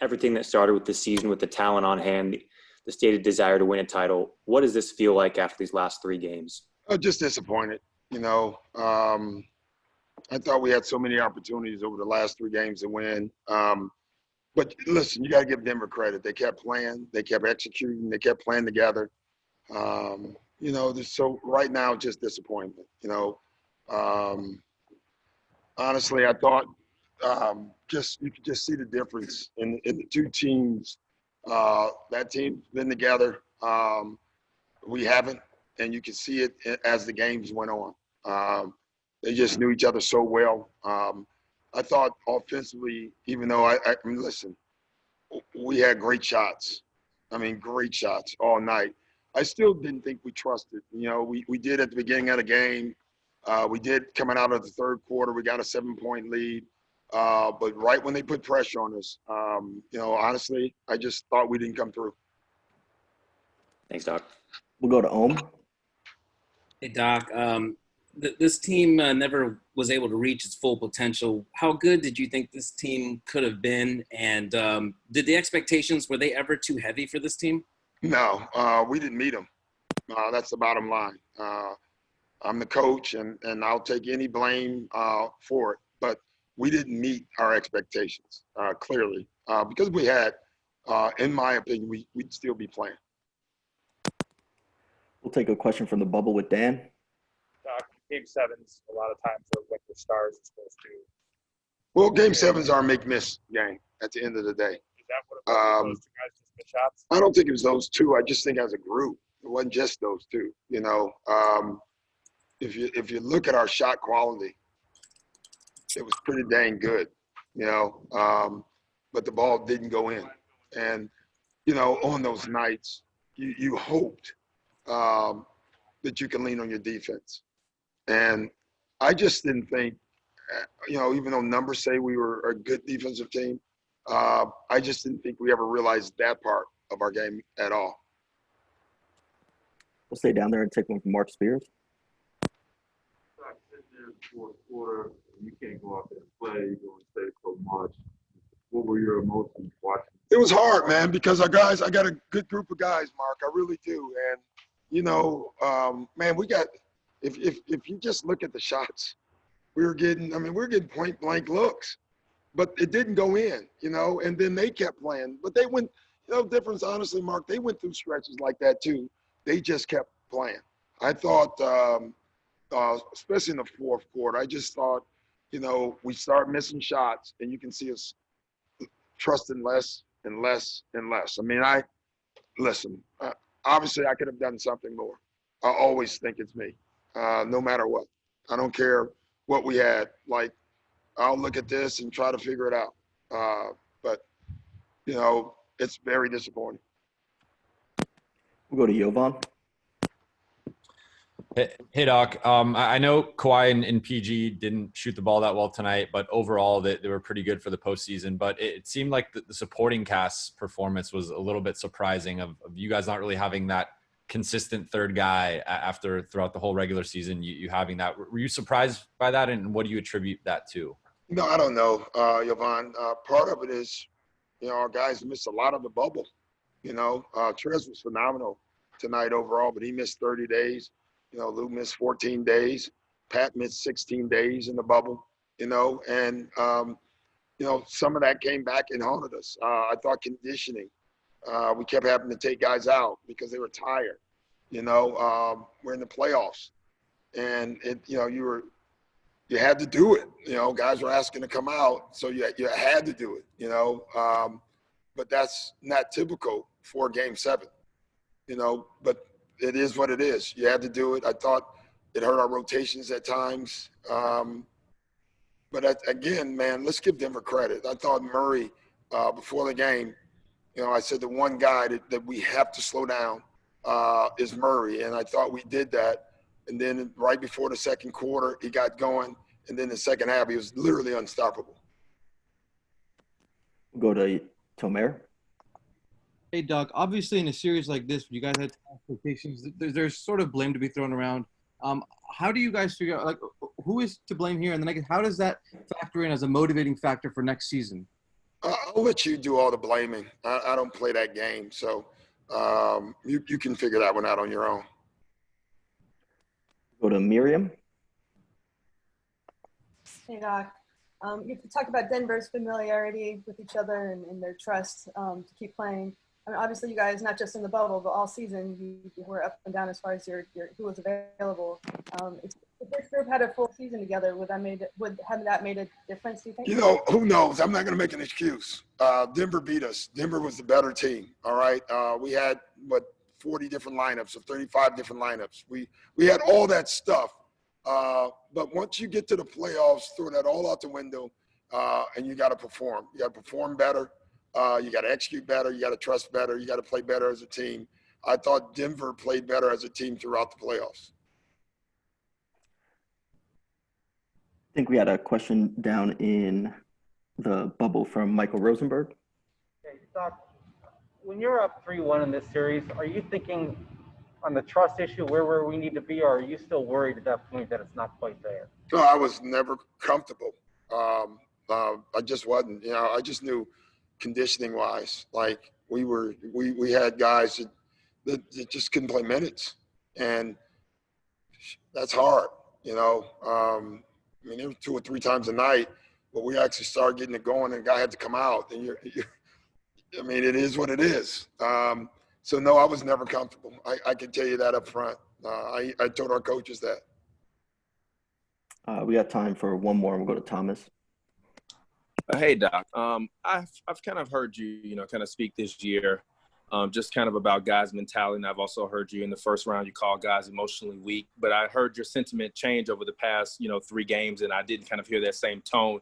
everything that started with the season, with the talent on hand, the stated desire to win a title. What does this feel like after these last 3 games? Just disappointed. I thought we had so many opportunities over the last 3 games to win. But listen, you got to give Denver credit. They kept playing. They kept executing. They kept playing together. So right now, just disappointment. Honestly, I thought you could just see the difference in the 2 teams. That team's been together. We haven't, and you can see it as the games went on. They just knew each other so well. I thought offensively, even though I mean, listen, we had great shots. Great shots all night. I still didn't think we trusted. We did at the beginning of the game. We did coming out of the 3rd quarter. We got a 7-point lead. But right when they put pressure on us, honestly, I just thought we didn't come through. Thanks, Doc. We'll go to Ohm. Hey, Doc. This team never was able to reach its full potential. How good did you think this team could have been? And did the expectations, were they ever too heavy for this team? No, we didn't meet them. That's the bottom line. I'm the coach, and I'll take any blame for it. But we didn't meet our expectations, clearly. Because we had, in my opinion, we'd still be playing. We'll take a question from the bubble with Dan. Game 7s, a lot of times are what the stars are supposed to. Well, Game 7's our make-miss game at the end of the day. Is that what it was? Those 2 guys just missed shots? I don't think it was those 2. I just think as a group, it wasn't just those 2. If you look at our shot quality, it was pretty dang good. But the ball didn't go in, and on those nights, you hoped that you can lean on your defense. And I just didn't think, even though numbers say we were a good defensive team, I just didn't think we ever realized that part of our game at all. We'll stay down there and take one from Mark Spears. Sitting there in the 4th quarter, you can't go out there and play. You're going to stay so much. What were your emotions watching? It was hard, man, because I got a good group of guys, Mark. I really do. And, man, we got – if you just look at the shots, we were getting point blank looks, but it didn't go in, and then they kept playing. But they went, difference, honestly, Mark, they went through stretches like that too. They just kept playing. I thought, especially in the 4th quarter, I just thought, we start missing shots, and you can see us trusting less and less and less. Obviously I could have done something more. I always think it's me. No matter what. I don't care what we had. I'll look at this and try to figure it out. But it's very disappointing. We'll go to Jovan. Hey, Doc. I know Kawhi and PG didn't shoot the ball that well tonight, but overall they were pretty good for the postseason. But it seemed like the supporting cast's performance was a little bit surprising of you guys not really having that consistent 3rd guy throughout the whole regular season, you having that. Were you surprised by that, and what do you attribute that to? No, I don't know, Jovan. Part of it is, our guys missed a lot of the bubble. Trez was phenomenal tonight overall, but he missed 30 days. Lou missed 14 days. Pat missed 16 days in the bubble, and some of that came back and haunted us. I thought conditioning, we kept having to take guys out because they were tired. We're in the playoffs, and you had to do it. Guys were asking to come out, so you had to do it. But that's not typical for Game 7. But it is what it is. You had to do it. I thought it hurt our rotations at times. But again, man, let's give Denver credit. I thought Murray, before the game, I said the one guy that we have to slow down is Murray. And I thought we did that. And then right before the 2nd quarter, he got going. And then the 2nd half, he was literally unstoppable. We'll go to Tomer. Hey, Doug, obviously in a series like this, when you guys had expectations, there's sort of blame to be thrown around. How do you guys figure out, who is to blame here? And then how does that factor in as a motivating factor for next season? I'll let you do all the blaming. I don't play that game, so you can figure that one out on your own. Go to Miriam. Hey, Doc. You talked about Denver's familiarity with each other and their trust to keep playing. I mean, obviously, you guys, not just in the bubble, but all season, you were up and down as far as your who was available. If this group had a full season together, would have that made a difference, do you think? You know, who knows? I'm not going to make an excuse. Denver beat us. Denver was the better team, all right? We had, 40 different lineups or 35 different lineups. We had all that stuff. But once you get to the playoffs, throw that all out the window, and you got to perform. You got to perform better. You got to execute better. You got to trust better. You got to play better as a team. I thought Denver played better as a team throughout the playoffs. I think we had a question down in the bubble from Michael Rosenberg. Okay, Doc, when you're up 3-1 in this series, are you thinking on the trust issue where we need to be, or are you still worried at that point that it's not quite there? No, I was never comfortable. I just wasn't. You know, I just knew conditioning-wise, like we had guys that just couldn't play minutes, and that's hard. You know, I mean, it was 2 or 3 times a night, but we actually started getting it going, and the guy had to come out. And I mean, it is what it is. So no, I was never comfortable. I can tell you that up front. I told our coaches that. We got time for one more. We'll go to Thomas. Hey, Doc. I've kind of heard you, kind of speak this year, just kind of about guys' mentality. And I've also heard you in the first round, you call guys emotionally weak. But I heard your sentiment change over the past, 3 games, and I didn't kind of hear that same tone.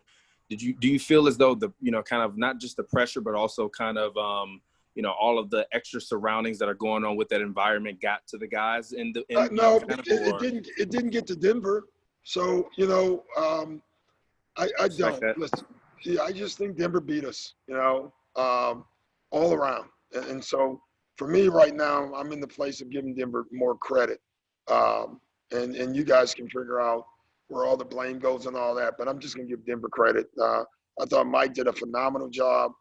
Do you feel as though the, kind of not just the pressure, but also kind of, all of the extra surroundings that are going on with that environment got to the guys in the no, it didn't get to Denver. So, I don't listen. Yeah, I just think Denver beat us, all around. And so for me right now, I'm in the place of giving Denver more credit. And you guys can figure out where all the blame goes and all that, but I'm just going to give Denver credit. I thought Mike did a phenomenal job.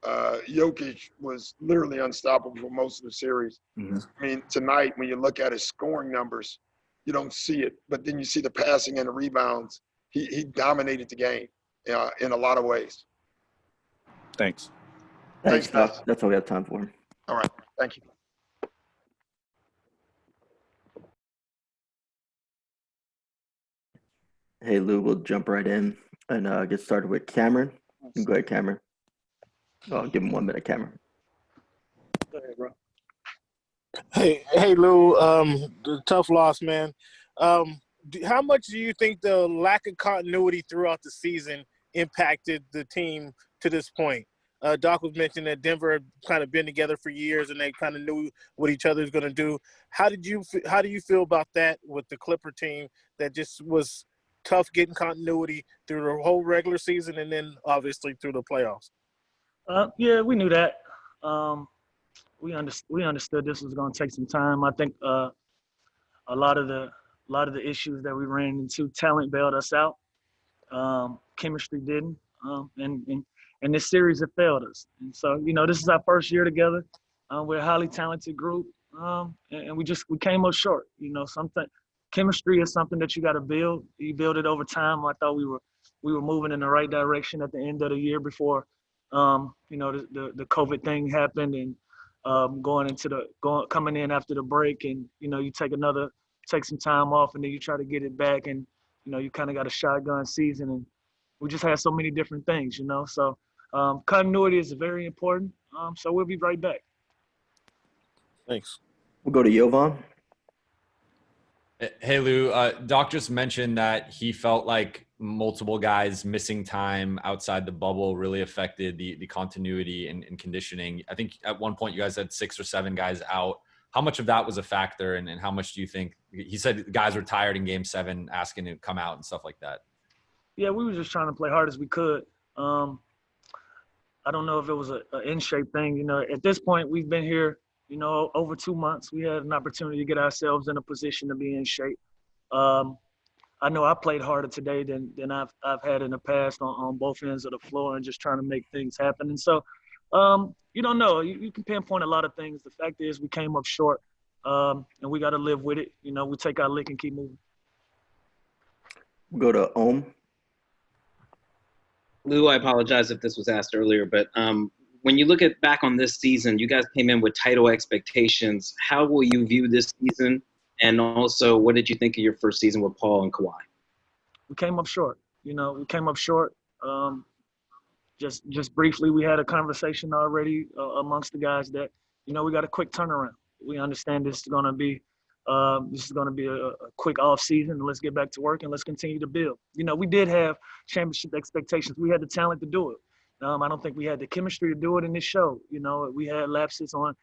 Jokic was literally unstoppable for most of the series. Mm-hmm. I mean, tonight, when you look at his scoring numbers, you don't see it, but then you see the passing and the rebounds. He dominated the game in a lot of ways. Thanks. Thanks, Doc. That's all we have time for. All right. Thank you. Hey, Lou, we'll jump right in and get started with Cameron. Go ahead, Cameron. Oh, give him 1 minute, Cameron. Go ahead, bro. Hey, Lou. Tough loss, man. How much do you think the lack of continuity throughout the season impacted the team to this point? Doc was mentioning that Denver had kind of been together for years and they kind of knew what each other was going to do. How do you feel about that with the Clipper team that just was tough getting continuity through the whole regular season and then obviously through the playoffs? Yeah, we knew that. We understood this was going to take some time. I think a lot of the issues that we ran into, talent bailed us out. Chemistry didn't, and this series it failed us. And so this is our first year together. We're a highly talented group, and we came up short. Chemistry is something that you got to build. You build it over time. I thought we were moving in the right direction at the end of the year before the COVID thing happened, and coming in after the break, and you take some time off, and then you try to get it back, and you kind of got a shotgun season, and we just had so many different things, So continuity is very important. So we'll be right back. Thanks. We'll go to Jovan. Hey, Lou. Doc just mentioned that he felt like multiple guys missing time outside the bubble really affected the continuity and conditioning. I think at one point you guys had 6 or 7 guys out. How much of that was a factor, and how much do you think – he said guys were tired in Game 7 asking to come out and stuff like that. Yeah, we were just trying to play hard as we could. I don't know if it was an in-shape thing. At this point we've been here, over 2 months. We had an opportunity to get ourselves in a position to be in shape. I know I played harder today than I've had in the past on both ends of the floor and just trying to make things happen. And so, you don't know. You can pinpoint a lot of things. The fact is we came up short, and we got to live with it. You know, we take our lick and keep moving. We'll go to Ohm. Lou, I apologize if this was asked earlier, but when you look back on this season, you guys came in with title expectations. How will you view this season? And also, what did you think of your first season with Paul and Kawhi? We came up short. You know, we came up short. Just briefly, we had a conversation already amongst the guys that, you know, we got a quick turnaround. We understand this is going to be a quick off season. Let's get back to work and let's continue to build. You know, we did have championship expectations. We had the talent to do it. I don't think we had the chemistry to do it in this show. You know, we had lapses on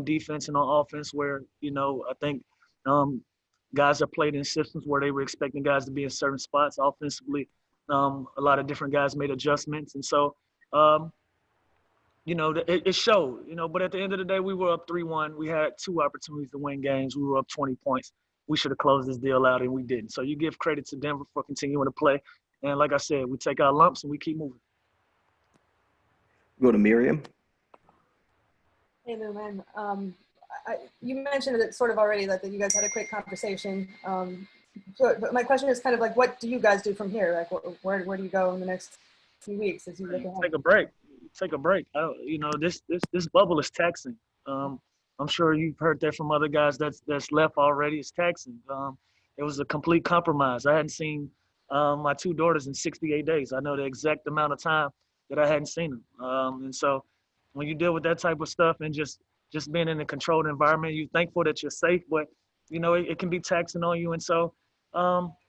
defense and on offense where, you know, I think guys are played in systems where they were expecting guys to be in certain spots offensively. A lot of different guys made adjustments. And so, you know, it showed, you know, but at the end of the day, we were up 3-1. We had 2 opportunities to win games. We were up 20 points. We should have closed this deal out, and we didn't. So you give credit to Denver for continuing to play. And like I said, we take our lumps and we keep moving. Go to Miriam. Hey, Lou, man. You mentioned it sort of already that you guys had a quick conversation. But my question is kind of like, what do you guys do from here? Like, where do you go in the next few weeks as you look ahead? Take a break. Take a break. You know, this bubble is taxing. I'm sure you've heard that from other guys that's left already. It's taxing. It was a complete compromise. I hadn't seen my 2 daughters in 68 days. I know the exact amount of time that I hadn't seen them. And so when you deal with that type of stuff and just being in a controlled environment, you're thankful that you're safe, but, you know, it can be taxing on you. And so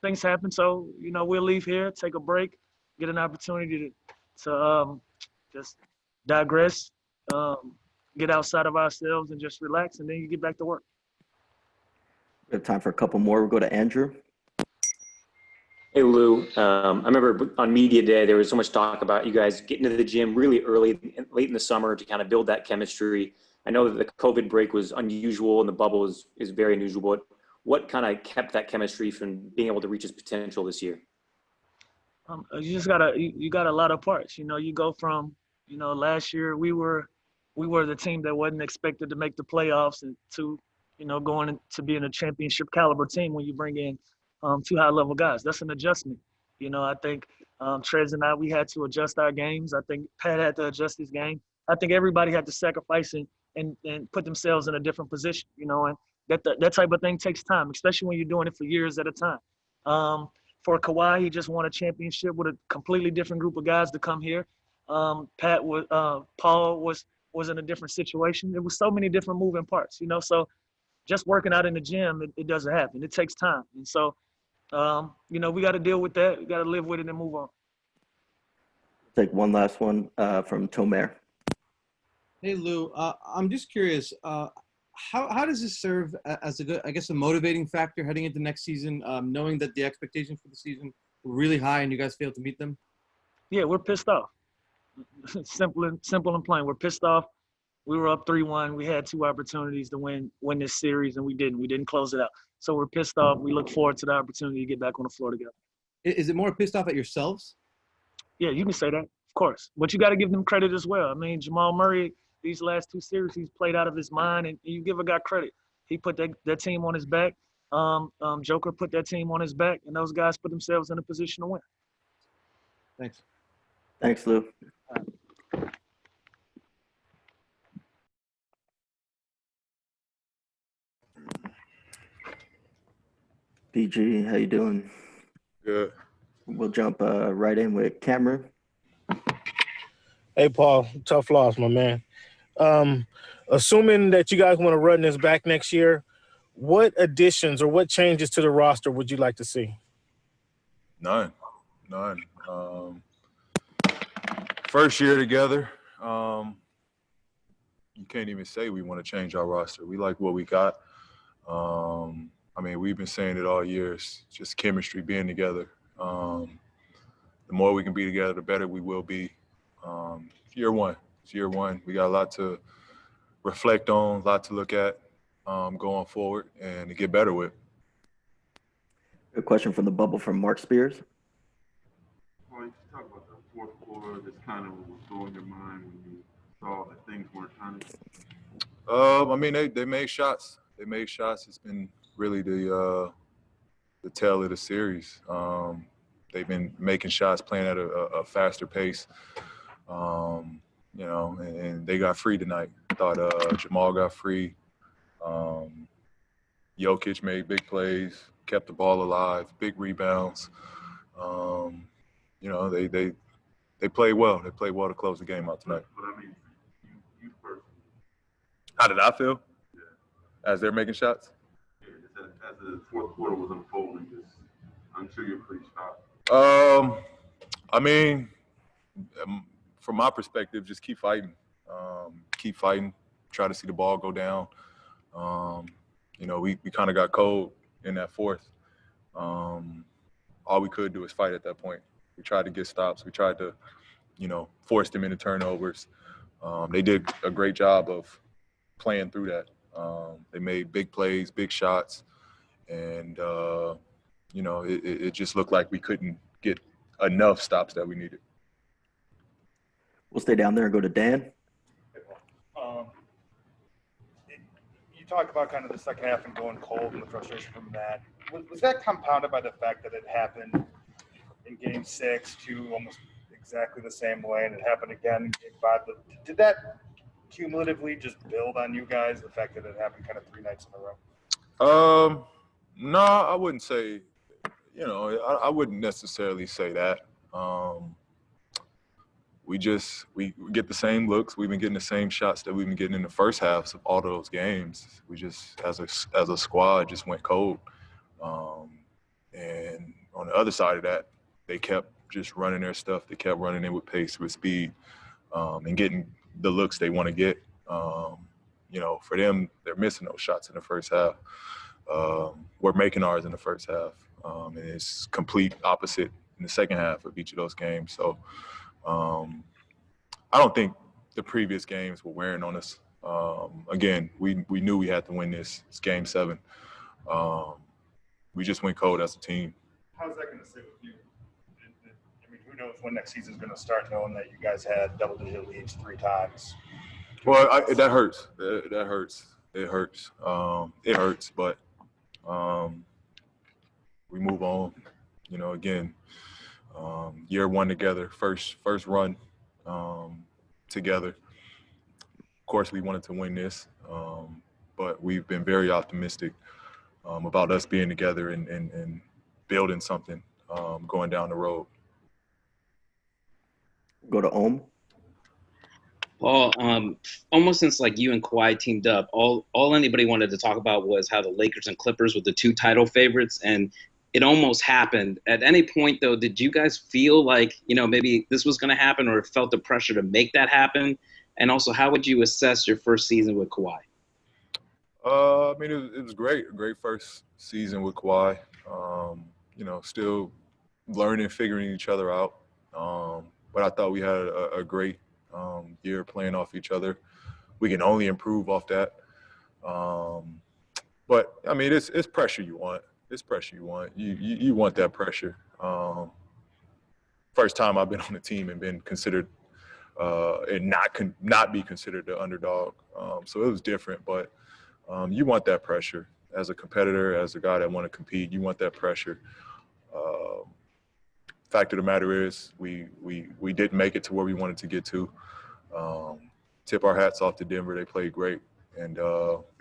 things happen. So, you know, we'll leave here, take a break, get an opportunity to just digress, get outside of ourselves and just relax, and then you get back to work. We have time for a couple more. We'll go to Andrew. Hey, Lou. I remember on media day, there was so much talk about you guys getting to the gym really early, late in the summer to kind of build that chemistry. I know that the COVID break was unusual and the bubble is very unusual, but what kind of kept that chemistry from being able to reach its potential this year? You just you got a lot of parts. You know, you go from, you know, last year we were the team that wasn't expected to make the playoffs, and to, you know, going to being a championship caliber team when you bring in 2 high level guys. That's an adjustment. You know, I think Trez and I, we had to adjust our games. I think Pat had to adjust his game. I think everybody had to sacrifice and put themselves in a different position, you know, and that type of thing takes time, especially when you're doing it for years at a time. For Kawhi, he just won a championship with a completely different group of guys to come here. Paul was in a different situation. There was so many different moving parts, you know, so just working out in the gym, it doesn't happen. It takes time. And so, you know, we got to deal with that. We got to live with it and move on. Take one last one from Tomer. Hey, Lou, I'm just curious, how does this serve as a motivating factor heading into next season, knowing that the expectations for the season were really high and you guys failed to meet them? Yeah, we're pissed off. Simple and plain. We're pissed off. We were up 3-1. We had 2 opportunities to win this series, and we didn't. We didn't close it out. So we're pissed off. We look forward to the opportunity to get back on the floor together. Is it more pissed off at yourselves? Yeah, you can say that, of course. But you got to give them credit as well. I mean, Jamal Murray, these last 2 series, he's played out of his mind, and you give a guy credit. He put that team on his back. Joker put that team on his back, and those guys put themselves in a position to win. Thanks. Thanks, Lou. PG, how you doing? Good. We'll jump right in with Cameron. Hey, Paul, tough loss, my man. Assuming that you guys want to run this back next year, what additions or what changes to the roster would you like to see? None. First year together, you can't even say we want to change our roster. We like what we got. I mean, we've been saying it all year. It's just chemistry, being together. The more we can be together, the better we will be. Year one. It's year one. We got a lot to reflect on, a lot to look at going forward and to get better with. A question from the bubble from Mark Spears. Well, you talk about the fourth quarter. Just kind of what was going your mind when you saw that things weren't turning. I mean, they made shots. They made shots. It's been really the tail of the series. They've been making shots, playing at a faster pace. You know, and they got free tonight. I thought Jamal got free. Jokic made big plays, kept the ball alive, big rebounds. You know, they played well. They played well to close the game out tonight. But I mean, you personally. How did I feel? Yeah. As they're making shots? Yeah, just as the fourth quarter was unfolding, I'm sure you're pretty shocked. I mean, from my perspective, just keep fighting. Try to see the ball go down. You know, we kind of got cold in that fourth. All we could do is fight at that point. We tried to get stops. We tried to, you know, force them into turnovers. They did a great job of playing through that. They made big plays, big shots, and, you know, it just looked like we couldn't get enough stops that we needed. We'll stay down there and go to Dan. You talk about kind of the second half and going cold and the frustration from that. Was that compounded by the fact that it happened in Game 6 too, almost exactly the same way, and it happened again in Game 5? But did that cumulatively just build on you guys, the fact that it happened kind of 3 nights in a row? No, I wouldn't say. You know, I wouldn't necessarily say that. We get the same looks. We've been getting the same shots that we've been getting in the first halves of all those games. We just, as a squad, just went cold. And on the other side of that, they kept just running their stuff. They kept running in with pace, with speed, and getting the looks they want to get. You know, for them, they're missing those shots in the first half. We're making ours in the first half. And it's complete opposite in the second half of each of those games. So I don't think the previous games were wearing on us. Again, we knew we had to win this. It's Game 7. We just went cold as a team. How's that going to sit with you? I mean, who knows when next season's going to start, knowing that you guys had double-digit leads 3 times? Well, that hurts. That hurts. It hurts. It hurts, but we move on. You know, again, year 1 together, first run together. Of course, we wanted to win this, but we've been very optimistic about us being together and building something going down the road. Go to Ohm. Paul, almost since like you and Kawhi teamed up, all anybody wanted to talk about was how the Lakers and Clippers were the 2 title favorites, and it almost happened. At any point, though, did you guys feel like, you know, maybe this was going to happen, or felt the pressure to make that happen? And also, how would you assess your first season with Kawhi? I mean, it was great. A great first season with Kawhi. You know, still learning, figuring each other out. But I thought we had a great year playing off each other. We can only improve off that. But I mean, it's pressure you want. It's pressure you want. You want that pressure. First time I've been on the team and been considered and not be considered the underdog. So it was different, but you want that pressure as a competitor, as a guy that want to compete. You want that pressure. Fact of the matter is, we didn't make it to where we wanted to get to. Tip our hats off to Denver. They played great. And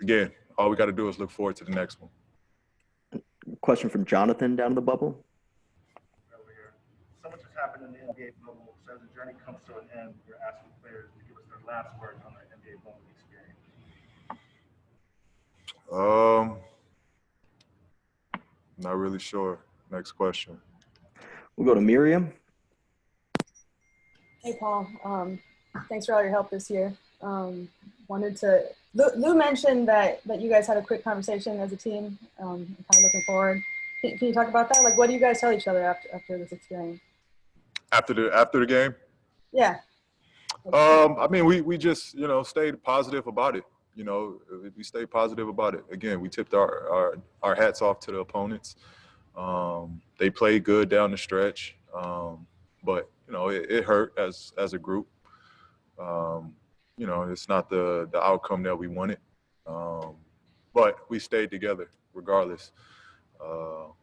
again, all we got to do is look forward to the next one. Question from Jonathan down in the bubble. Earlier, so much has happened in the NBA bubble. So as the journey comes to an end, we're asking players to give us their last words on their NBA bubble experience. Not really sure. Next question. We'll go to Miriam. Hey, Paul. Thanks for all your help this year. Lou mentioned that you guys had a quick conversation as a team. I'm kind of looking forward. Can you talk about that? Like, what do you guys tell each other after this experience? After the game? Yeah. I mean, we just, you know, stayed positive about it. You know, we stayed positive about it. Again, we tipped our hats off to the opponents. They played good down the stretch, but it hurt as a group. It's not the outcome that we wanted, but we stayed together regardless.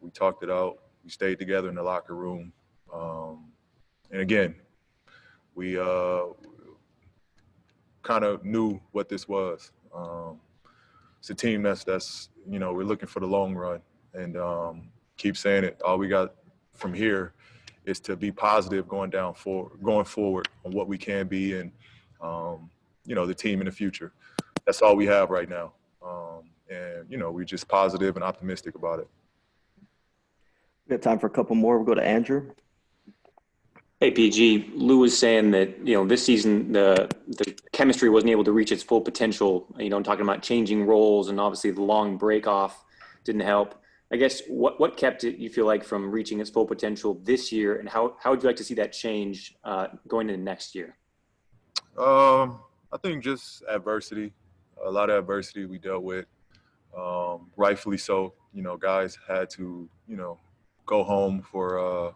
We talked it out. We stayed together in the locker room, and again, we kind of knew what this was. It's a team that's we're looking for the long run, and keep saying it. All we got from here is to be positive going forward on what we can be, and the team in the future. That's all we have right now, and we're just positive and optimistic about it. We got time for a couple more. We'll go to Andrew. Hey, PG, Lou was saying that, this season the chemistry wasn't able to reach its full potential. I'm talking about changing roles, and obviously the long break off didn't help. I guess what kept it, you feel like, from reaching its full potential this year, and how would you like to see that change going into next year? I think just adversity, a lot of adversity we dealt with, rightfully so. Guys had to, go home for,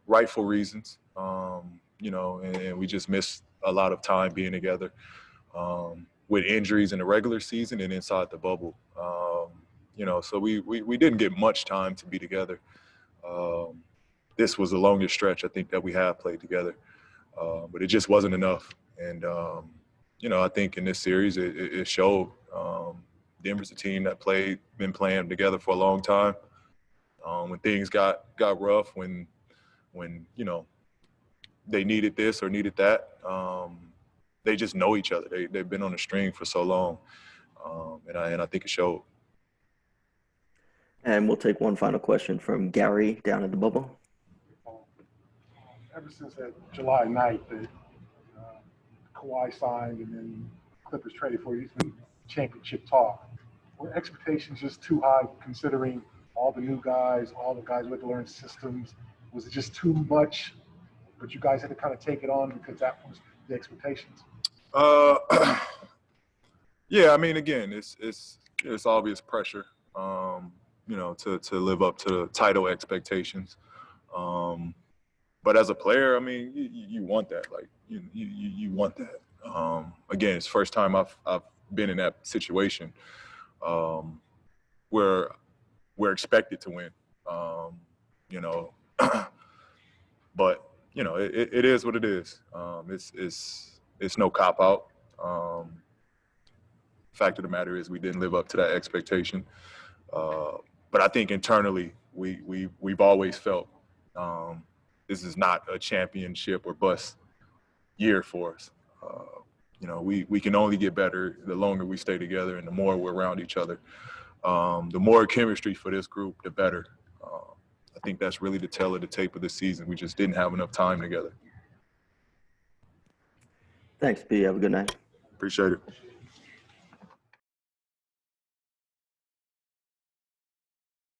rightful reasons, and we just missed a lot of time being together with injuries in the regular season and inside the bubble. So we didn't get much time to be together. This was the longest stretch I think that we have played together, but it just wasn't enough. And, I think in this series it showed. Denver's a team that been playing together for a long time. When things got rough, when they needed this or needed that, they just know each other. They've been on the string for so long, and I think it showed. And we'll take one final question from Gary down at the bubble. Ever since that July 9th that Kawhi signed and then Clippers traded for you, it's been championship talk. Were expectations just too high considering all the new guys, all the guys who had to learn systems? Was it just too much, but you guys had to kind of take it on because that was the expectations? Yeah, I mean, again, it's obvious pressure, to live up to title expectations. But as a player, I mean, you want that. Like, you want that. Again, it's the first time I've been in that situation where we're expected to win. But it is what it is. It's no cop out. Fact of the matter is we didn't live up to that expectation. But I think internally we've always felt this is not a championship or bust year for us. We can only get better the longer we stay together and the more we're around each other. The more chemistry for this group, the better. I think that's really the tale of the tape of the season. We just didn't have enough time together. Thanks, B. Have a good night. Appreciate it.